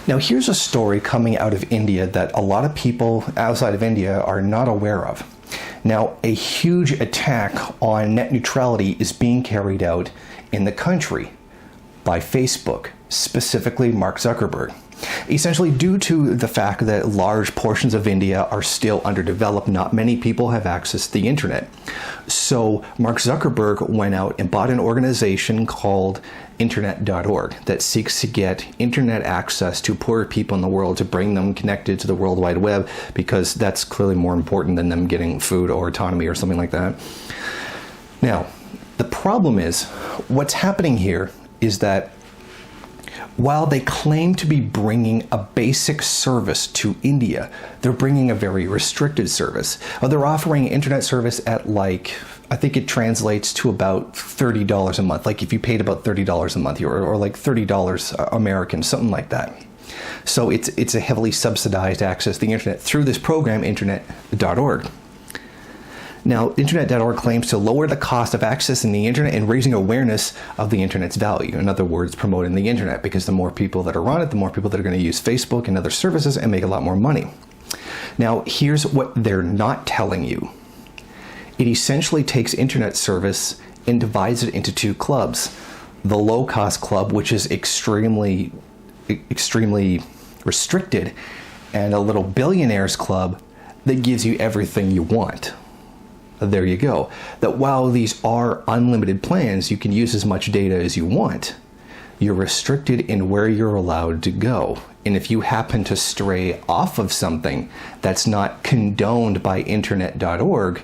Now, here's a story coming out of India that a lot of people outside of India are not aware of. Now, a huge attack on net neutrality is being carried out in the country by Facebook, specifically Mark Zuckerberg. Essentially, due to the fact that large portions of India are still underdeveloped, not many people have access to the internet. So Mark Zuckerberg went out and bought an organization called Internet.org that seeks to get internet access to poorer people in the world, to bring them connected to the World Wide Web, because that's clearly more important than them getting food or autonomy or something like that. Now, the problem is, what's happening here is that while they claim to be bringing a basic service to India, they're bringing a very restricted service. They're offering internet service at I think it translates to about $30 a month. Like if you paid about $30 a month or like $30 American, something like that. So it's a heavily subsidized access to the internet through this program, Internet.org. Now, Internet.org claims to lower the cost of accessing the internet and raising awareness of the internet's value. In other words, promoting the internet, because the more people that are on it, the more people that are going to use Facebook and other services and make a lot more money. Now, here's what they're not telling you. It essentially takes internet service and divides it into two clubs. The low-cost club, which is extremely restricted, and a little billionaires club that gives you everything you want. There you go. That while these are unlimited plans, you can use as much data as you want. You're restricted in where you're allowed to go. And if you happen to stray off of something that's not condoned by Internet.org,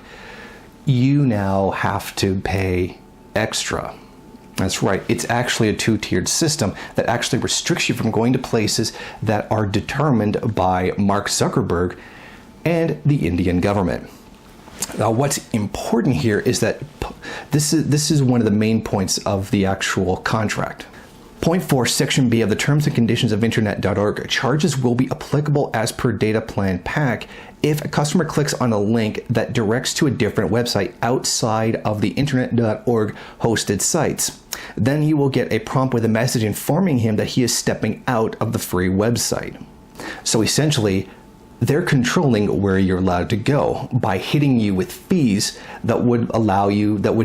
you now have to pay extra. That's right. It's actually a two-tiered system that actually restricts you from going to places that are determined by Mark Zuckerberg and the Indian government. Now, what's important here is that this is one of the main points of the actual contract. Point 4, Section B of the Terms and Conditions of Internet.org, charges will be applicable as per data plan pack if a customer clicks on a link that directs to a different website outside of the Internet.org hosted sites. Then you will get a prompt with a message informing him that he is stepping out of the free website. So essentially, they're controlling where you're allowed to go by hitting you with fees that would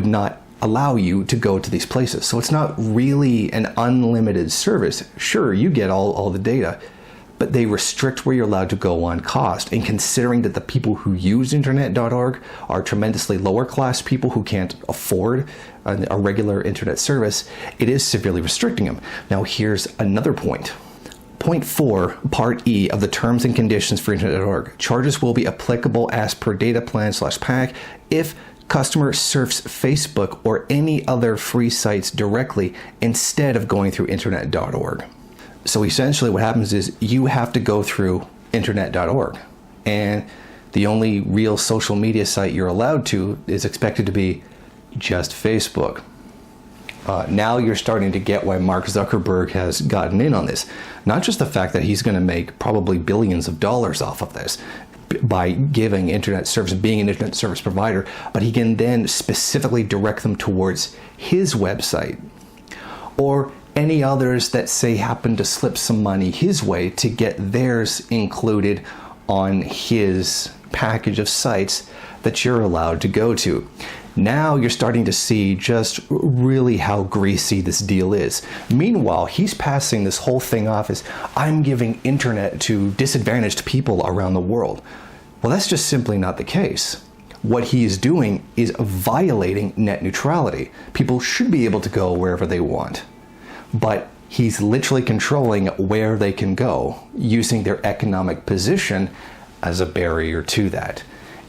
not allow you to go to these places. So it's not really an unlimited service. Sure, you get all the data, but they restrict where you're allowed to go on cost. And considering that the people who use Internet.org are tremendously lower class people who can't afford a regular internet service, it is severely restricting them. Now here's another point. Point 4, Part E of the Terms and Conditions for Internet.org. Charges will be applicable as per data plan / pack if customer surfs Facebook or any other free sites directly instead of going through Internet.org. So essentially what happens is you have to go through Internet.org, and the only real social media site you're allowed to is expected to be just Facebook. Now you're starting to get why Mark Zuckerberg has gotten in on this. Not just the fact that he's going to make probably billions of dollars off of this by giving internet service, being an internet service provider, but he can then specifically direct them towards his website or any others that say happen to slip some money his way to get theirs included on his package of sites that you're allowed to go to. Now you're starting to see just really how greasy this deal is. Meanwhile, he's passing this whole thing off as, I'm giving internet to disadvantaged people around the world. Well, that's just simply not the case. What he is doing is violating net neutrality. People should be able to go wherever they want. But he's literally controlling where they can go, using their economic position as a barrier to that.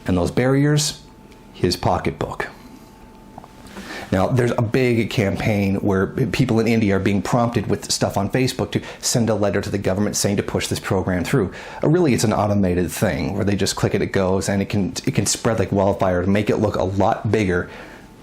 And those barriers, his pocketbook. Now, there's a big campaign where people in India are being prompted with stuff on Facebook to send a letter to the government saying to push this program through. Really, it's an automated thing where they just click it goes, and it can spread like wildfire and make it look a lot bigger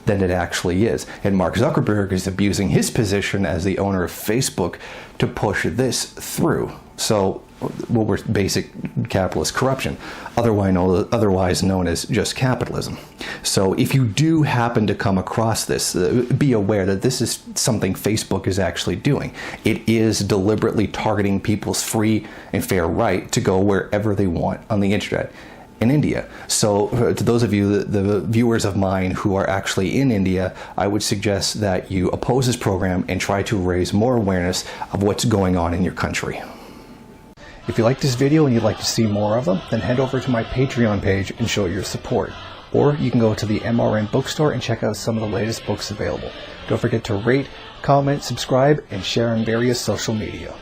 than it actually is. And Mark Zuckerberg is abusing his position as the owner of Facebook to push this through. So, well, we're basic capitalist corruption, otherwise known as just capitalism. So if you do happen to come across this, be aware that this is something Facebook is actually doing. It is deliberately targeting people's free and fair right to go wherever they want on the internet in India. So to those of you, the viewers of mine who are actually in India, I would suggest that you oppose this program and try to raise more awareness of what's going on in your country. If you like this video and you'd like to see more of them, then head over to my Patreon page and show your support. Or you can go to the MRN bookstore and check out some of the latest books available. Don't forget to rate, comment, subscribe, and share on various social media.